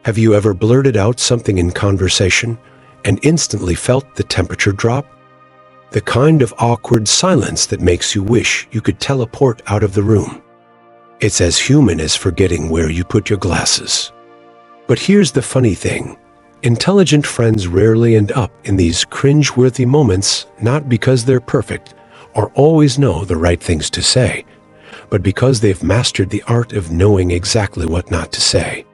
Have you ever blurted out something in conversation and instantly felt the temperature drop? The kind of awkward silence that makes you wish you could teleport out of the room. It's as human as forgetting where you put your glasses. But here's the funny thing. Intelligent friends rarely end up in these cringe-worthy moments, not because they're perfect or always know the right things to say, but because they've mastered the art of knowing exactly what not to say.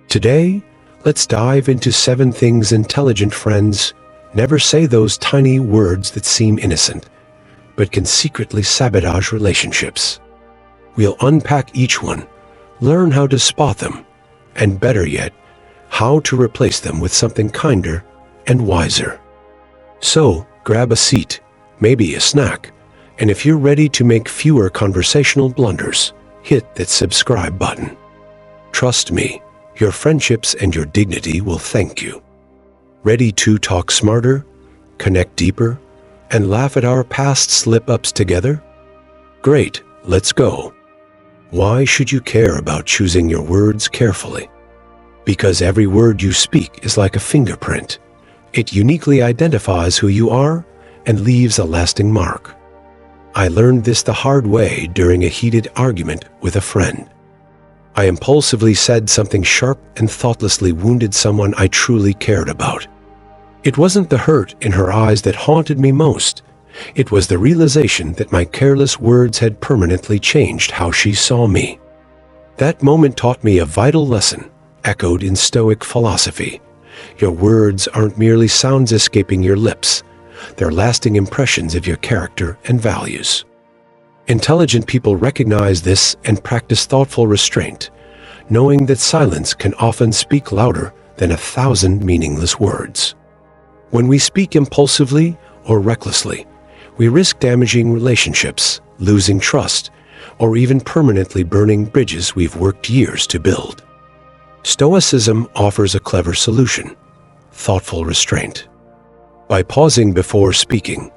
Today, let's dive into 7 things intelligent friends never say, those tiny words that seem innocent, but can secretly sabotage relationships. We'll unpack each one, learn how to spot them, and better yet, how to replace them with something kinder and wiser. So, grab a seat, maybe a snack, and if you're ready to make fewer conversational blunders, hit that subscribe button. Trust me, your friendships and your dignity will thank you. Ready to talk smarter, connect deeper, and laugh at our past slip-ups together? Great, let's go. Why should you care about choosing your words carefully? Because every word you speak is like a fingerprint. It uniquely identifies who you are and leaves a lasting mark. I learned this the hard way during a heated argument with a friend. I impulsively said something sharp and thoughtlessly wounded someone I truly cared about. It wasn't the hurt in her eyes that haunted me most. It was the realization that my careless words had permanently changed how she saw me. That moment taught me a vital lesson, echoed in Stoic philosophy. Your words aren't merely sounds escaping your lips. They're lasting impressions of your character and values. Intelligent people recognize this and practice thoughtful restraint, knowing that silence can often speak louder than 1,000 meaningless words. When we speak impulsively or recklessly, we risk damaging relationships, losing trust, or even permanently burning bridges we've worked years to build. Stoicism offers a clever solution: thoughtful restraint. By pausing before speaking,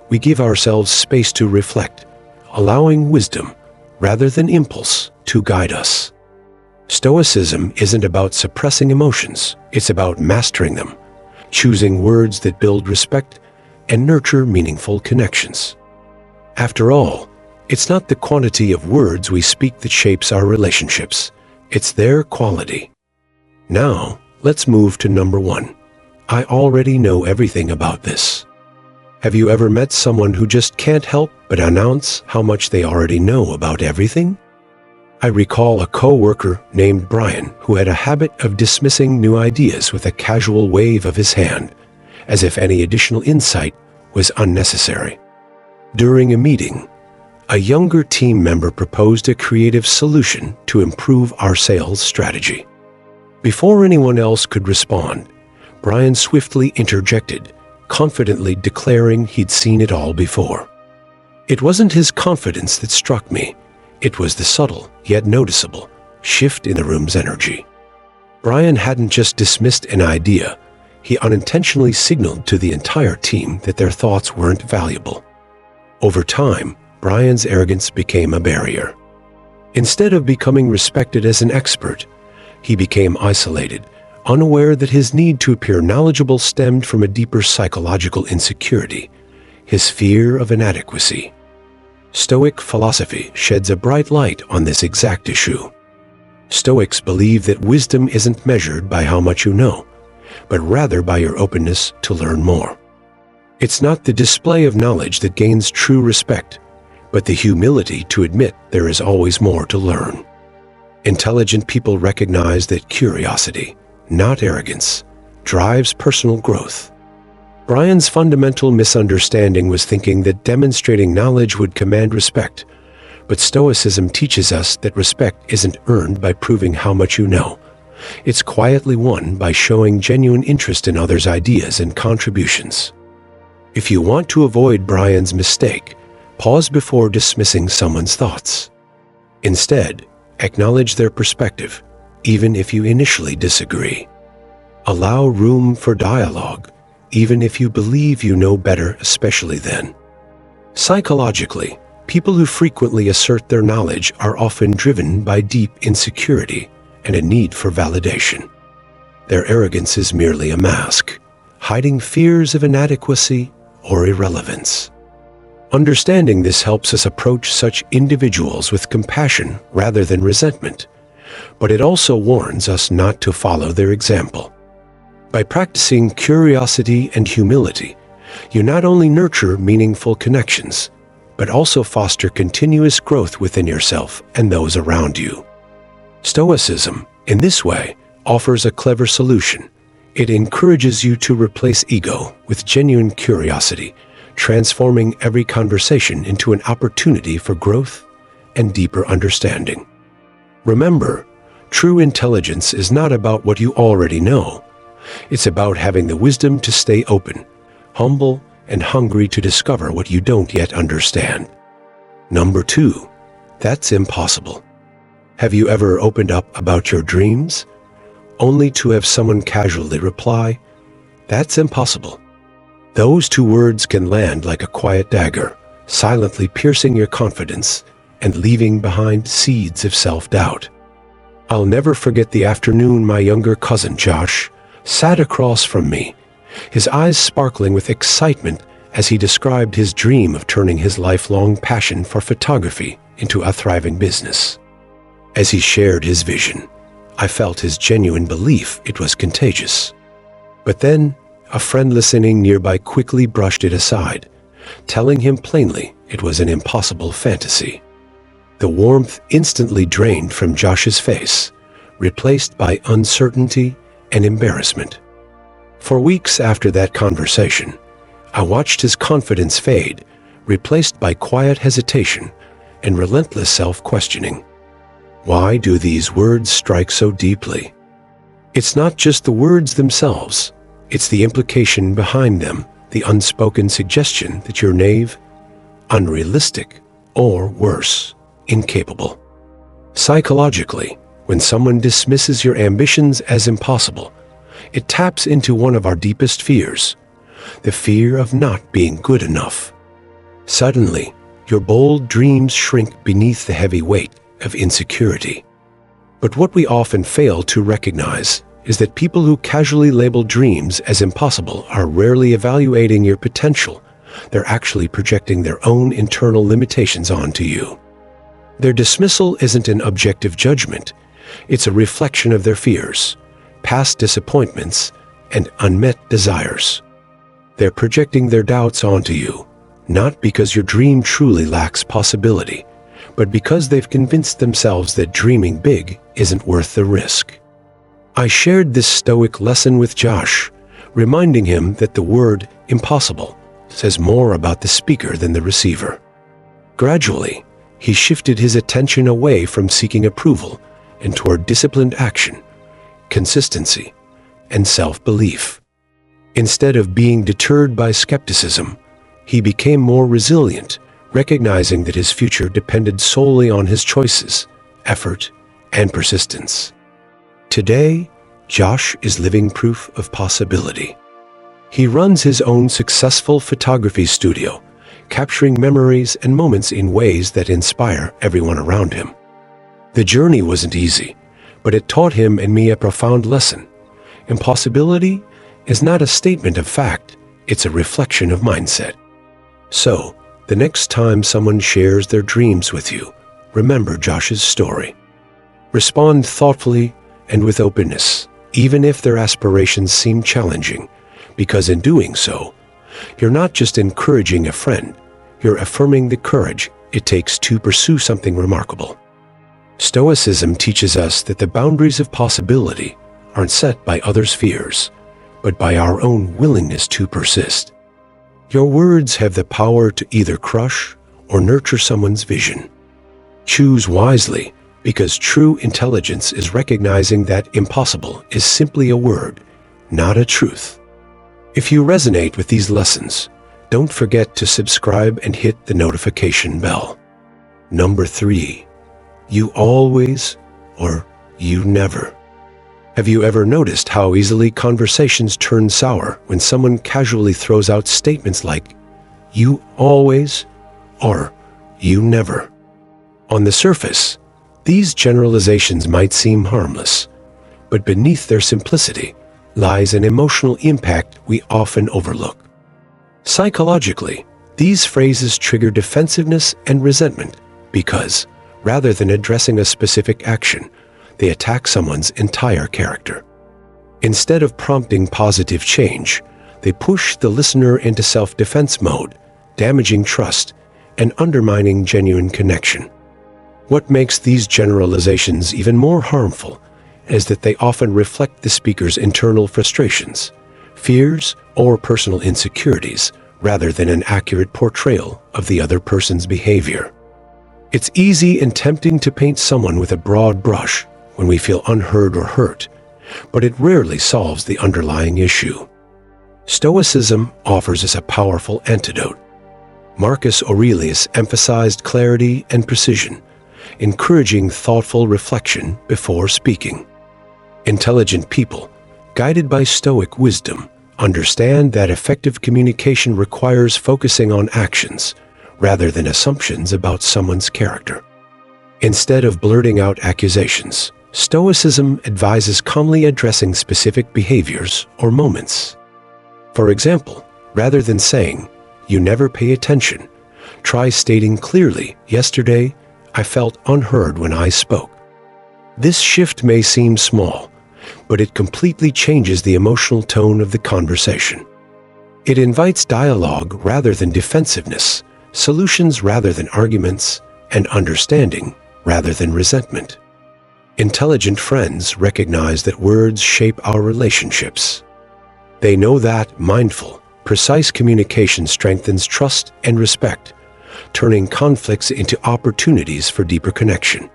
we give ourselves space to reflect, allowing wisdom, rather than impulse, to guide us. Stoicism isn't about suppressing emotions, it's about mastering them, choosing words that build respect and nurture meaningful connections. After all, it's not the quantity of words we speak that shapes our relationships, it's their quality. Now, let's move to number 1. I already know everything about this. Have you ever met someone who just can't help but announce how much they already know about everything? I recall a co-worker named Brian who had a habit of dismissing new ideas with a casual wave of his hand, as if any additional insight was unnecessary. During a meeting, a younger team member proposed a creative solution to improve our sales strategy. Before anyone else could respond, Brian swiftly interjected, confidently declaring he'd seen it all before. It wasn't his confidence that struck me. It was the subtle, yet noticeable, shift in the room's energy. Brian hadn't just dismissed an idea, he unintentionally signaled to the entire team that their thoughts weren't valuable. Over time, Brian's arrogance became a barrier. Instead of becoming respected as an expert, he became isolated, unaware that his need to appear knowledgeable stemmed from a deeper psychological insecurity, his fear of inadequacy. Stoic philosophy sheds a bright light on this exact issue. Stoics believe that wisdom isn't measured by how much you know, but rather by your openness to learn more. It's not the display of knowledge that gains true respect, but the humility to admit there is always more to learn. Intelligent people recognize that curiosity, not arrogance, drives personal growth. Brian's fundamental misunderstanding was thinking that demonstrating knowledge would command respect, but Stoicism teaches us that respect isn't earned by proving how much you know. It's quietly won by showing genuine interest in others' ideas and contributions. If you want to avoid Brian's mistake, pause before dismissing someone's thoughts. Instead, acknowledge their perspective, even if you initially disagree. Allow room for dialogue, even if you believe you know better, especially then. Psychologically, people who frequently assert their knowledge are often driven by deep insecurity and a need for validation. Their arrogance is merely a mask, hiding fears of inadequacy or irrelevance. Understanding this helps us approach such individuals with compassion rather than resentment, but it also warns us not to follow their example. By practicing curiosity and humility, you not only nurture meaningful connections, but also foster continuous growth within yourself and those around you. Stoicism, in this way, offers a clever solution. It encourages you to replace ego with genuine curiosity, transforming every conversation into an opportunity for growth and deeper understanding. Remember, true intelligence is not about what you already know. It's about having the wisdom to stay open, humble, and hungry to discover what you don't yet understand. Number 2, that's impossible. Have you ever opened up about your dreams, only to have someone casually reply, "That's impossible"? Those 2 words can land like a quiet dagger, silently piercing your confidence and leaving behind seeds of self-doubt. I'll never forget the afternoon my younger cousin Josh sat across from me, his eyes sparkling with excitement as he described his dream of turning his lifelong passion for photography into a thriving business. As he shared his vision, I felt his genuine belief it was contagious. But then, a friend listening nearby quickly brushed it aside, telling him plainly it was an impossible fantasy. The warmth instantly drained from Josh's face, replaced by uncertainty and embarrassment. For weeks after that conversation, I watched his confidence fade, replaced by quiet hesitation and relentless self-questioning. Why do these words strike so deeply? It's not just the words themselves, it's the implication behind them, the unspoken suggestion that you're naive, unrealistic, or worse, incapable. Psychologically, when someone dismisses your ambitions as impossible, it taps into one of our deepest fears, the fear of not being good enough. Suddenly, your bold dreams shrink beneath the heavy weight of insecurity. But what we often fail to recognize is that people who casually label dreams as impossible are rarely evaluating your potential. They're actually projecting their own internal limitations onto you. Their dismissal isn't an objective judgment. It's a reflection of their fears, past disappointments, and unmet desires. They're projecting their doubts onto you, not because your dream truly lacks possibility, but because they've convinced themselves that dreaming big isn't worth the risk. I shared this Stoic lesson with Josh, reminding him that the word impossible says more about the speaker than the receiver. Gradually, he shifted his attention away from seeking approval and toward disciplined action, consistency, and self-belief. Instead of being deterred by skepticism, he became more resilient, recognizing that his future depended solely on his choices, effort, and persistence. Today, Josh is living proof of possibility. He runs his own successful photography studio, capturing memories and moments in ways that inspire everyone around him. The journey wasn't easy, but it taught him and me a profound lesson. Impossibility is not a statement of fact, it's a reflection of mindset. So, the next time someone shares their dreams with you, remember Josh's story. Respond thoughtfully and with openness, even if their aspirations seem challenging, because in doing so, you're not just encouraging a friend, you're affirming the courage it takes to pursue something remarkable. Stoicism teaches us that the boundaries of possibility aren't set by others' fears, but by our own willingness to persist. Your words have the power to either crush or nurture someone's vision. Choose wisely, because true intelligence is recognizing that impossible is simply a word, not a truth. If you resonate with these lessons, don't forget to subscribe and hit the notification bell. Number 3, you always or you never. Have you ever noticed how easily conversations turn sour when someone casually throws out statements like, "You always" or "You never"? On the surface, these generalizations might seem harmless, but beneath their simplicity lies an emotional impact we often overlook. Psychologically, these phrases trigger defensiveness and resentment because, rather than addressing a specific action, they attack someone's entire character. Instead of prompting positive change, they push the listener into self-defense mode, damaging trust and undermining genuine connection. What makes these generalizations even more harmful is that they often reflect the speaker's internal frustrations, fears, or personal insecurities, rather than an accurate portrayal of the other person's behavior. It's easy and tempting to paint someone with a broad brush when we feel unheard or hurt, but it rarely solves the underlying issue. Stoicism offers us a powerful antidote. Marcus Aurelius emphasized clarity and precision, encouraging thoughtful reflection before speaking. Intelligent people, guided by Stoic wisdom, understand that effective communication requires focusing on actions rather than assumptions about someone's character. Instead of blurting out accusations, Stoicism advises calmly addressing specific behaviors or moments. For example, rather than saying, "You never pay attention," try stating clearly, "Yesterday, I felt unheard when I spoke." This shift may seem small, but it completely changes the emotional tone of the conversation. It invites dialogue rather than defensiveness, solutions rather than arguments, and understanding rather than resentment. Intelligent friends recognize that words shape our relationships. They know that mindful, precise communication strengthens trust and respect, turning conflicts into opportunities for deeper connection.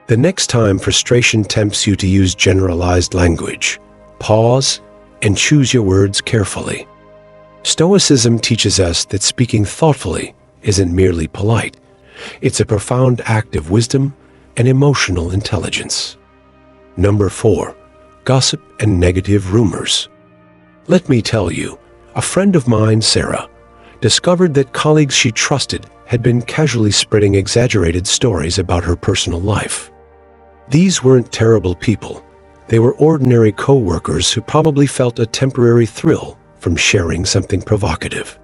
The next time frustration tempts you to use generalized language, pause and choose your words carefully. Stoicism teaches us that speaking thoughtfully isn't merely polite. It's a profound act of wisdom and emotional intelligence. Number 4. Gossip and negative rumors. Let me tell you, a friend of mine, Sarah, discovered that colleagues she trusted had been casually spreading exaggerated stories about her personal life. These weren't terrible people. They were ordinary co-workers who probably felt a temporary thrill from sharing something provocative.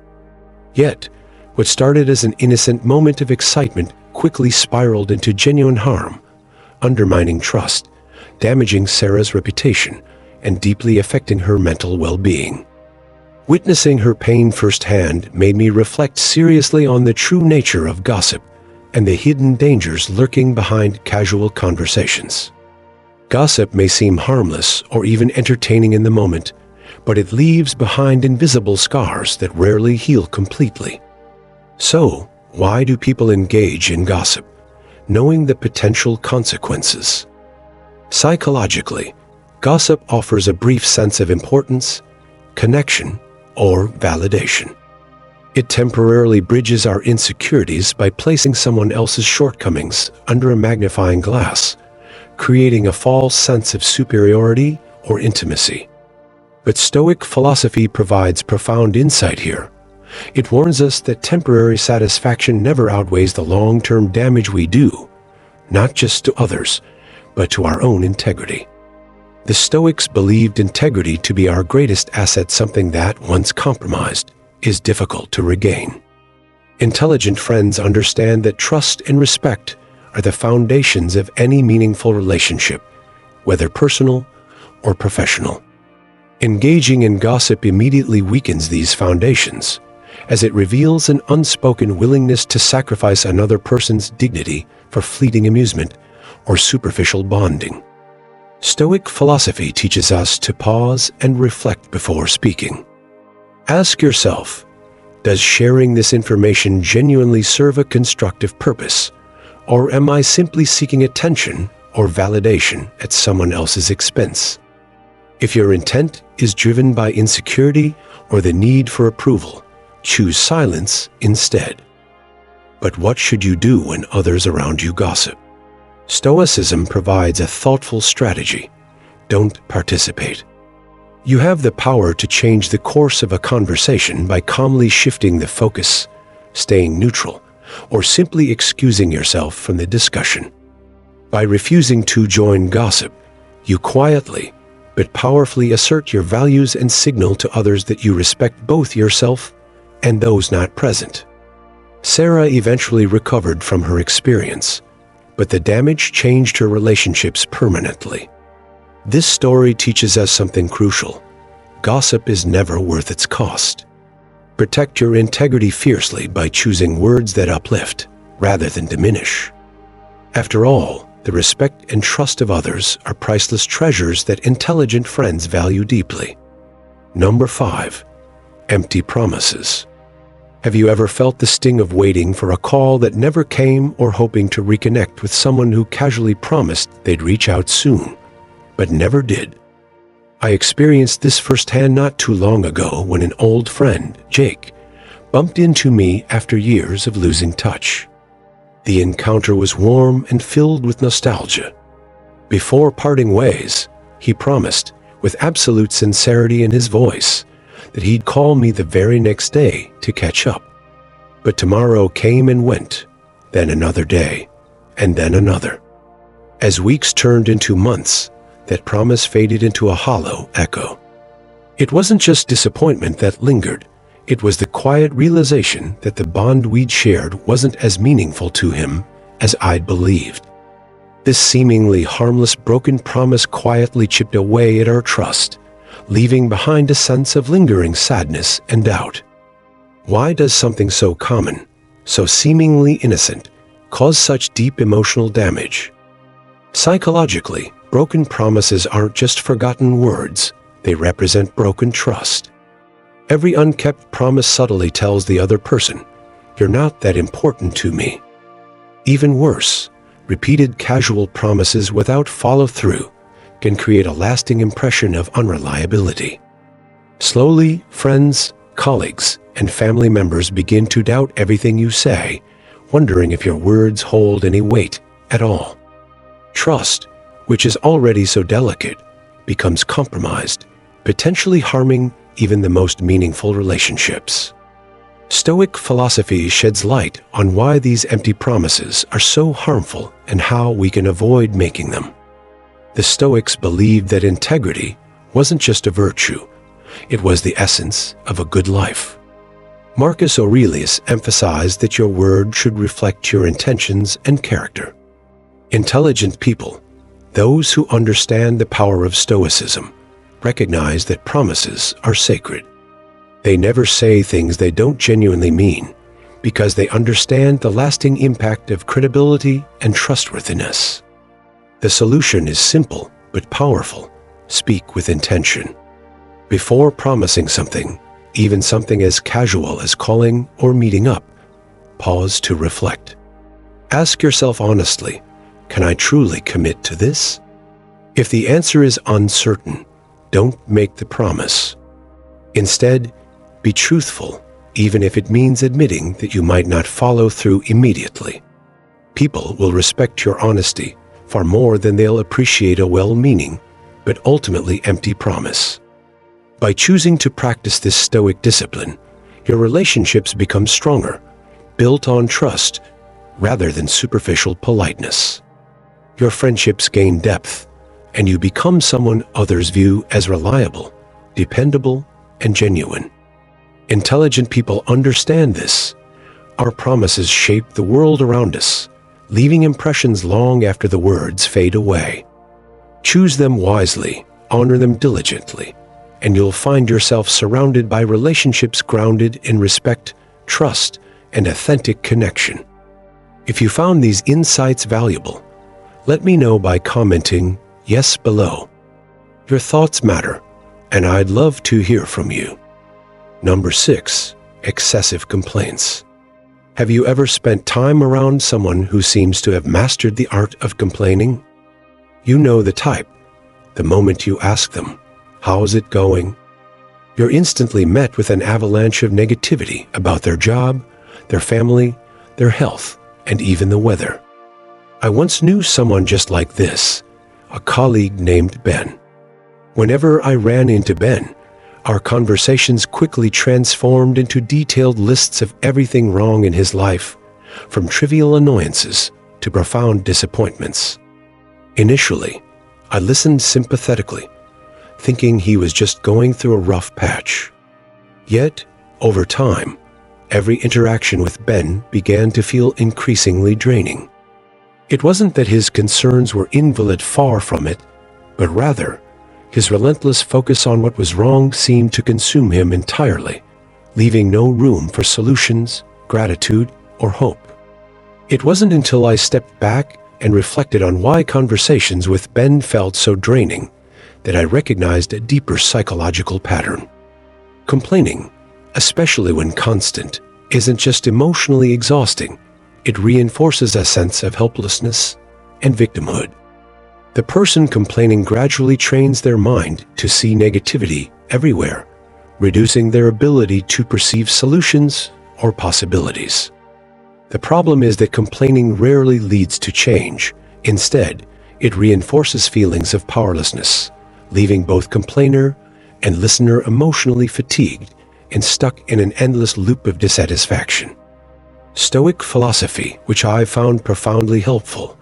Yet, what started as an innocent moment of excitement quickly spiraled into genuine harm, undermining trust, damaging Sarah's reputation, and deeply affecting her mental well-being. Witnessing her pain firsthand made me reflect seriously on the true nature of gossip and the hidden dangers lurking behind casual conversations. Gossip may seem harmless or even entertaining in the moment, but it leaves behind invisible scars that rarely heal completely. So, why do people engage in gossip, knowing the potential consequences? Psychologically, gossip offers a brief sense of importance, connection, or validation. It temporarily bridges our insecurities by placing someone else's shortcomings under a magnifying glass, creating a false sense of superiority or intimacy. But Stoic philosophy provides profound insight here. It warns us that temporary satisfaction never outweighs the long-term damage we do, not just to others, but to our own integrity. The Stoics believed integrity to be our greatest asset, something that, once compromised, is difficult to regain. Intelligent friends understand that trust and respect are the foundations of any meaningful relationship, whether personal or professional. Engaging in gossip immediately weakens these foundations, as it reveals an unspoken willingness to sacrifice another person's dignity for fleeting amusement or superficial bonding. Stoic philosophy teaches us to pause and reflect before speaking. Ask yourself, does sharing this information genuinely serve a constructive purpose, or am I simply seeking attention or validation at someone else's expense? If your intent is driven by insecurity or the need for approval, choose silence instead. But what should you do when others around you gossip? Stoicism provides a thoughtful strategy. Don't participate. You have the power to change the course of a conversation by calmly shifting the focus, staying neutral, or simply excusing yourself from the discussion. By refusing to join gossip, you quietly but powerfully assert your values and signal to others that you respect both yourself and those not present. Sarah eventually recovered from her experience, but the damage changed her relationships permanently. This story teaches us something crucial. Gossip is never worth its cost. Protect your integrity fiercely by choosing words that uplift rather than diminish. After all, the respect and trust of others are priceless treasures that intelligent friends value deeply. Number 5. Empty promises. Have you ever felt the sting of waiting for a call that never came, or hoping to reconnect with someone who casually promised they'd reach out soon, but never did? I experienced this firsthand not too long ago when an old friend, Jake, bumped into me after years of losing touch. The encounter was warm and filled with nostalgia. Before parting ways, he promised, with absolute sincerity in his voice, that he'd call me the very next day to catch up. But tomorrow came and went, then another day, and then another. As weeks turned into months, that promise faded into a hollow echo. It wasn't just disappointment that lingered. It was the quiet realization that the bond we'd shared wasn't as meaningful to him as I'd believed. This seemingly harmless broken promise quietly chipped away at our trust, leaving behind a sense of lingering sadness and doubt. Why does something so common, so seemingly innocent, cause such deep emotional damage? Psychologically, broken promises aren't just forgotten words, they represent broken trust. Every unkept promise subtly tells the other person, "You're not that important to me." Even worse, repeated casual promises without follow-through can create a lasting impression of unreliability. Slowly, friends, colleagues, and family members begin to doubt everything you say, wondering if your words hold any weight at all. Trust, which is already so delicate, becomes compromised, potentially harming even the most meaningful relationships. Stoic philosophy sheds light on why these empty promises are so harmful and how we can avoid making them. The Stoics believed that integrity wasn't just a virtue, it was the essence of a good life. Marcus Aurelius emphasized that your word should reflect your intentions and character. Intelligent people, those who understand the power of Stoicism, recognize that promises are sacred. They never say things they don't genuinely mean, because they understand the lasting impact of credibility and trustworthiness. The solution is simple but powerful. Speak with intention. Before promising something, even something as casual as calling or meeting up, pause to reflect. Ask yourself honestly, can I truly commit to this? If the answer is uncertain, don't make the promise. Instead, be truthful, even if it means admitting that you might not follow through immediately. People will respect your honesty far more than they'll appreciate a well-meaning, but ultimately empty promise. By choosing to practice this Stoic discipline, your relationships become stronger, built on trust rather than superficial politeness. Your friendships gain depth, and you become someone others view as reliable, dependable, and genuine. Intelligent people understand this. Our promises shape the world around us, leaving impressions long after the words fade away. Choose them wisely, honor them diligently, and you'll find yourself surrounded by relationships grounded in respect, trust, and authentic connection. If you found these insights valuable, let me know by commenting yes below. Your thoughts matter, and I'd love to hear from you. Number 6. Excessive complaints. Have you ever spent time around someone who seems to have mastered the art of complaining? You know the type. The moment you ask them, "How's it going?" you're instantly met with an avalanche of negativity about their job, their family, their health, and even the weather. I once knew someone just like this, a colleague named Ben. Whenever I ran into Ben, our conversations quickly transformed into detailed lists of everything wrong in his life, from trivial annoyances to profound disappointments. Initially, I listened sympathetically, thinking he was just going through a rough patch. Yet, over time, every interaction with Ben began to feel increasingly draining. It wasn't that his concerns were invalid, far from it, but rather, his relentless focus on what was wrong seemed to consume him entirely, leaving no room for solutions, gratitude, or hope. It wasn't until I stepped back and reflected on why conversations with Ben felt so draining that I recognized a deeper psychological pattern. Complaining, especially when constant, isn't just emotionally exhausting, it reinforces a sense of helplessness and victimhood. The person complaining gradually trains their mind to see negativity everywhere, reducing their ability to perceive solutions or possibilities. The problem is that complaining rarely leads to change. Instead, it reinforces feelings of powerlessness, leaving both complainer and listener emotionally fatigued and stuck in an endless loop of dissatisfaction. Stoic philosophy, which I found profoundly helpful,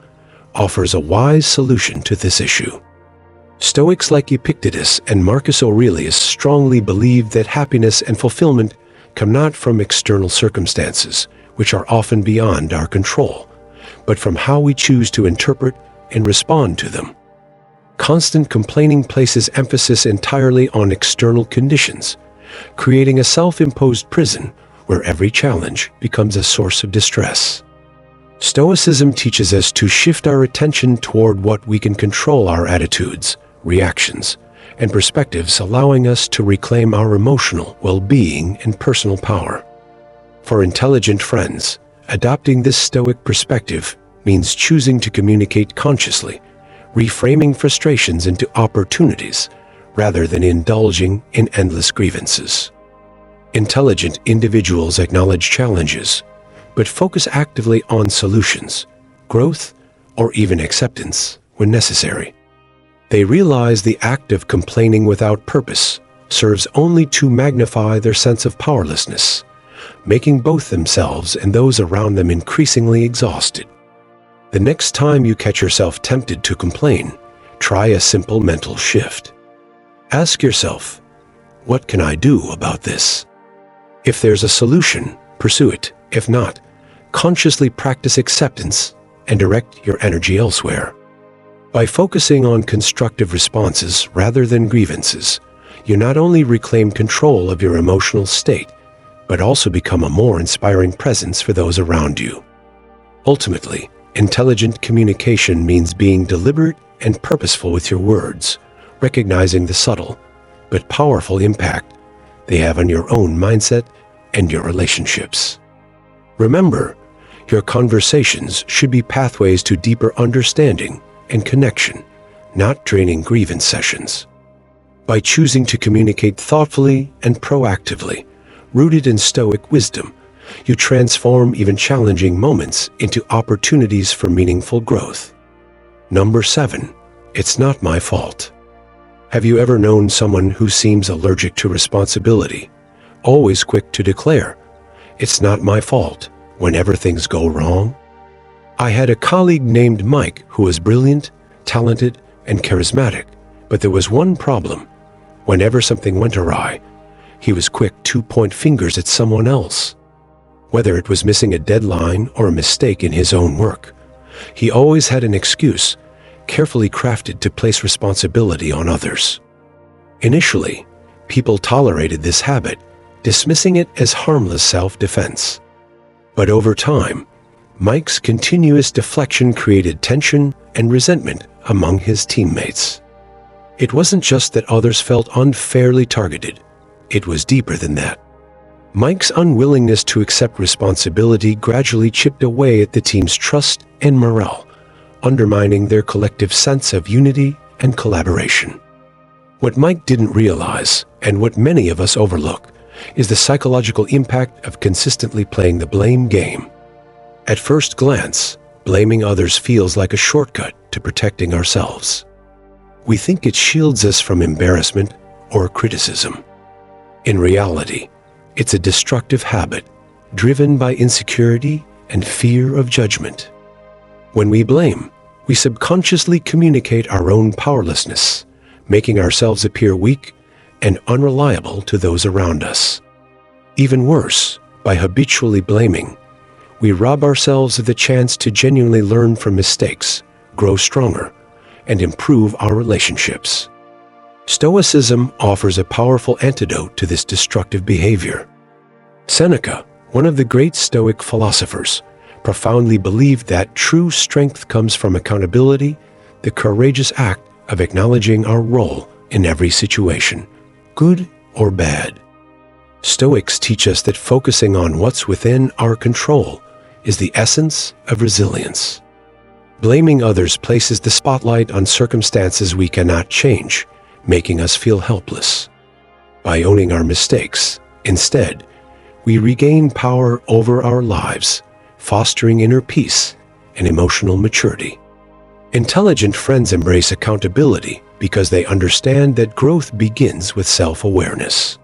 offers a wise solution to this issue. Stoics like Epictetus and Marcus Aurelius strongly believed that happiness and fulfillment come not from external circumstances, which are often beyond our control, but from how we choose to interpret and respond to them. Constant complaining places emphasis entirely on external conditions, creating a self-imposed prison where every challenge becomes a source of distress. Stoicism teaches us to shift our attention toward what we can control: our attitudes, reactions, and perspectives, allowing us to reclaim our emotional well-being and personal power. For intelligent friends, adopting this Stoic perspective means choosing to communicate consciously, reframing frustrations into opportunities rather than indulging in endless grievances. Intelligent individuals acknowledge challenges, but focus actively on solutions, growth, or even acceptance when necessary. They realize the act of complaining without purpose serves only to magnify their sense of powerlessness, making both themselves and those around them increasingly exhausted. The next time you catch yourself tempted to complain, try a simple mental shift. Ask yourself, what can I do about this? If there's a solution, pursue it. If not, consciously practice acceptance and direct your energy elsewhere. By focusing on constructive responses rather than grievances, you not only reclaim control of your emotional state, but also become a more inspiring presence for those around you. Ultimately, intelligent communication means being deliberate and purposeful with your words, recognizing the subtle but powerful impact they have on your own mindset and your relationships. Remember, your conversations should be pathways to deeper understanding and connection, not draining grievance sessions. By choosing to communicate thoughtfully and proactively, rooted in Stoic wisdom, you transform even challenging moments into opportunities for meaningful growth. Number 7, it's not my fault. Have you ever known someone who seems allergic to responsibility, always quick to declare, "It's not my fault," whenever things go wrong? I had a colleague named Mike who was brilliant, talented, and charismatic, but there was one problem. Whenever something went awry, he was quick to point fingers at someone else. Whether it was missing a deadline or a mistake in his own work, he always had an excuse, carefully crafted to place responsibility on others. Initially, people tolerated this habit, dismissing it as harmless self-defense. But over time, Mike's continuous deflection created tension and resentment among his teammates. It wasn't just that others felt unfairly targeted. It was deeper than that. Mike's unwillingness to accept responsibility gradually chipped away at the team's trust and morale, undermining their collective sense of unity and collaboration. What Mike didn't realize, and what many of us overlook, is the psychological impact of consistently playing the blame game. At first glance, blaming others feels like a shortcut to protecting ourselves. We think it shields us from embarrassment or criticism. In reality, it's a destructive habit driven by insecurity and fear of judgment. When we blame, we subconsciously communicate our own powerlessness, making ourselves appear weak and unreliable to those around us. Even worse, by habitually blaming, we rob ourselves of the chance to genuinely learn from mistakes, grow stronger, and improve our relationships. Stoicism offers a powerful antidote to this destructive behavior. Seneca, one of the great Stoic philosophers, profoundly believed that true strength comes from accountability, the courageous act of acknowledging our role in every situation, good or bad. Stoics teach us that focusing on what's within our control is the essence of resilience. Blaming others places the spotlight on circumstances we cannot change, making us feel helpless. By owning our mistakes, instead, we regain power over our lives, fostering inner peace and emotional maturity. Intelligent friends embrace accountability because they understand that growth begins with self-awareness.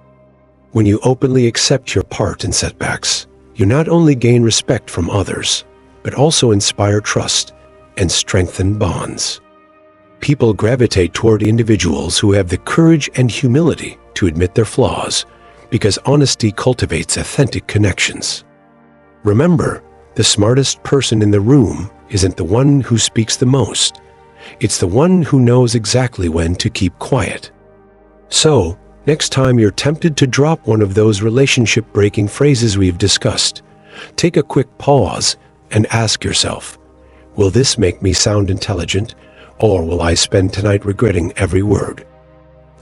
When you openly accept your part in setbacks, you not only gain respect from others, but also inspire trust and strengthen bonds. People gravitate toward individuals who have the courage and humility to admit their flaws, because honesty cultivates authentic connections. Remember, the smartest person in the room isn't the one who speaks the most. It's the one who knows exactly when to keep quiet. So, next time you're tempted to drop one of those relationship-breaking phrases we've discussed, take a quick pause and ask yourself, will this make me sound intelligent, or will I spend tonight regretting every word?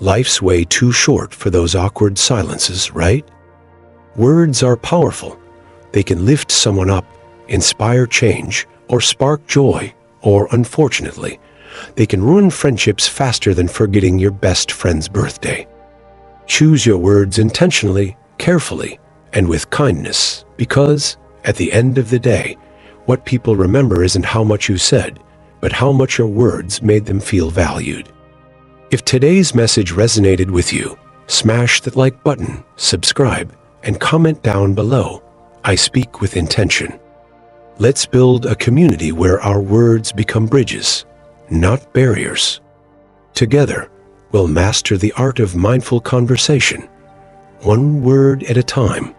Life's way too short for those awkward silences, right? Words are powerful. They can lift someone up, inspire change, or spark joy, or unfortunately, they can ruin friendships faster than forgetting your best friend's birthday. Choose your words intentionally, carefully, and with kindness, because, at the end of the day, what people remember isn't how much you said, but how much your words made them feel valued. If today's message resonated with you, smash that like button, subscribe, and comment down below. I speak with intention. Let's build a community where our words become bridges, not barriers. Together, we'll master the art of mindful conversation, one word at a time.